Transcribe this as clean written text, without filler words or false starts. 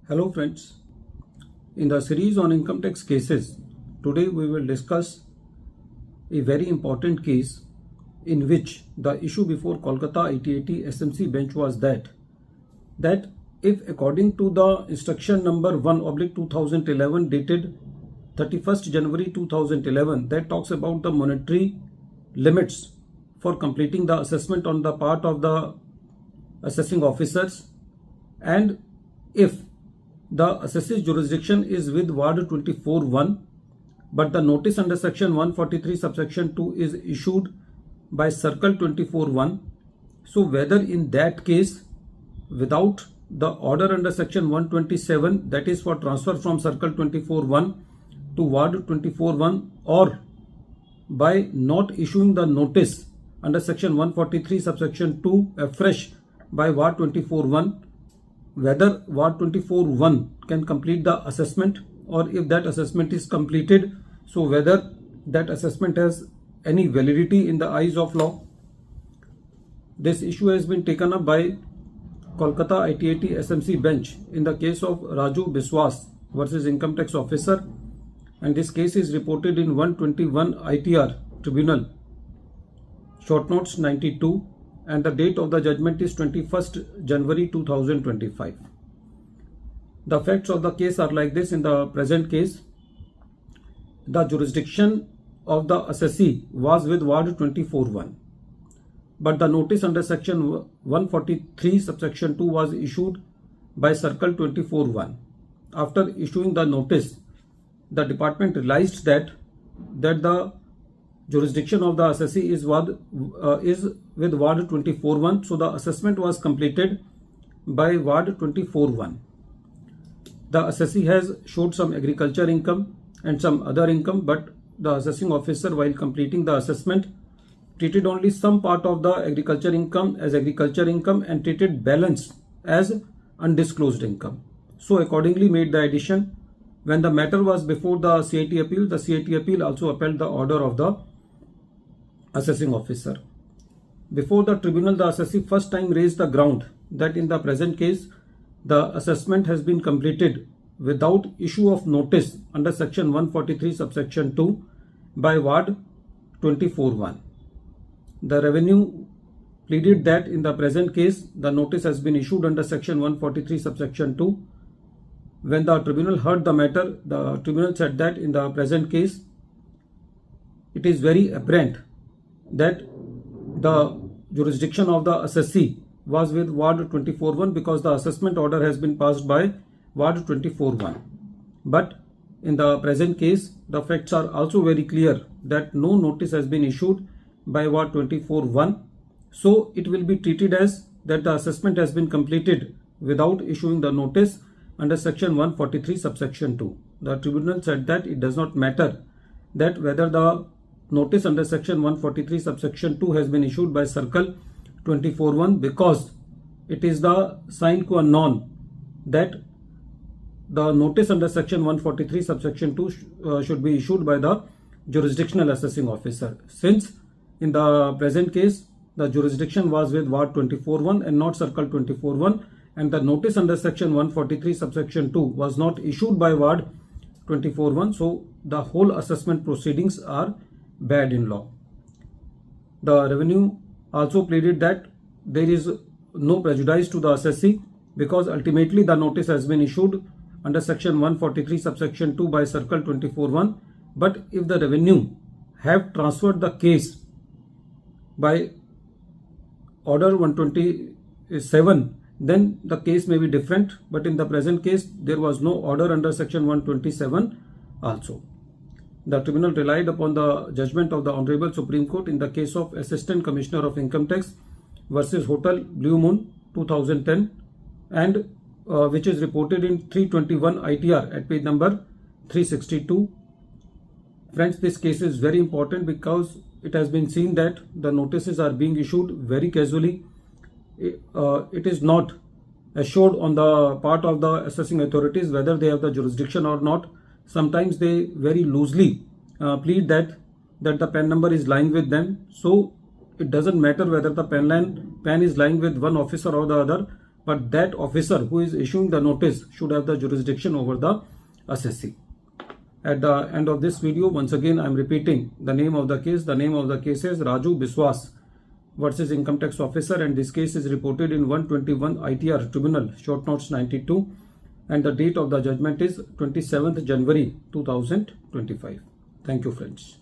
Hello friends, in the series on income tax cases, today we will discuss a very important case in which the issue before Kolkata ITAT SMC bench was that if according to the instruction number 1/2011 dated 31st January 2011 that talks about the monetary limits for completing the assessment on the part of the assessing officers, and if the assessor's jurisdiction is with Ward 24(1), but the notice under section 143 subsection 2 is issued by Circle 24(1). So whether in that case, without the order under section 127, that is for transfer from Circle 24(1) to Ward 24(1), or by not issuing the notice under section 143 subsection 2 afresh by Ward 24(1), whether Ward 24(1) can complete the assessment, or if that assessment is completed, so whether that assessment has any validity in the eyes of law. This issue has been taken up by Kolkata ITAT SMC bench in the case of Raju Biswas versus Income Tax Officer, and this case is reported in 121 ITR Tribunal, short notes 92, and the date of the judgment is 21st January 2025. The facts of the case are like this. In the present case, the jurisdiction of the assessee was with Ward 24(1), but the notice under section 143 subsection 2 was issued by Circle 24(1). After issuing the notice, the department realized that the jurisdiction of the assessee is with Ward 24(1), so the assessment was completed by Ward 24(1). The assessee has showed some agriculture income and some other income, but the assessing officer, while completing the assessment, treated only some part of the agriculture income as agriculture income and treated balance as undisclosed income. So accordingly made the addition. When the matter was before the CIT appeal, the CIT appeal also upheld the order of the assessing officer. Before the tribunal, the assessee first time raised the ground that in the present case, the assessment has been completed without issue of notice under section 143 subsection 2 by Ward 24(1). The revenue pleaded that in the present case, the notice has been issued under section 143 subsection 2. When the tribunal heard the matter, the tribunal said that in the present case, it is very apparent that the jurisdiction of the assessee was with Ward 24(1) because the assessment order has been passed by Ward 24(1). But in the present case, the facts are also very clear that no notice has been issued by Ward 24(1). So it will be treated as that the assessment has been completed without issuing the notice under section 143 subsection 2. The tribunal said that it does not matter that whether the notice under section 143 subsection 2 has been issued by Circle 24(1), because it is the sine qua non that the notice under section 143 subsection 2 should be issued by the jurisdictional assessing officer, since in the present case the jurisdiction was with Ward 24(1) and not Circle 24(1), and the notice under section 143 subsection 2 was not issued by Ward 24(1), so the whole assessment proceedings are bad in law. The revenue also pleaded that there is no prejudice to the assessee because ultimately the notice has been issued under section 143 subsection 2 by Circle 24(1), but if the revenue have transferred the case by order 127, then the case may be different, but in the present case there was no order under section 127 also. The tribunal relied upon the judgment of the Honorable Supreme Court in the case of Assistant Commissioner of Income Tax versus Hotel Blue Moon 2010, and which is reported in 321 ITR at page number 362. Friends, this case is very important because it has been seen that the notices are being issued very casually. It is not assured on the part of the assessing authorities whether they have the jurisdiction or not. Sometimes they very loosely plead that the PAN number is lying with them. So it doesn't matter whether the PAN is lying with one officer or the other. but that officer who is issuing the notice should have the jurisdiction over the assessee. At the end of this video, once again I am repeating the name of the case. The name of the case is Raju Biswas versus Income Tax Officer, and this case is reported in 121 ITR Tribunal, short notes 92, and the date of the judgment is 27th January 2025. Thank you, friends.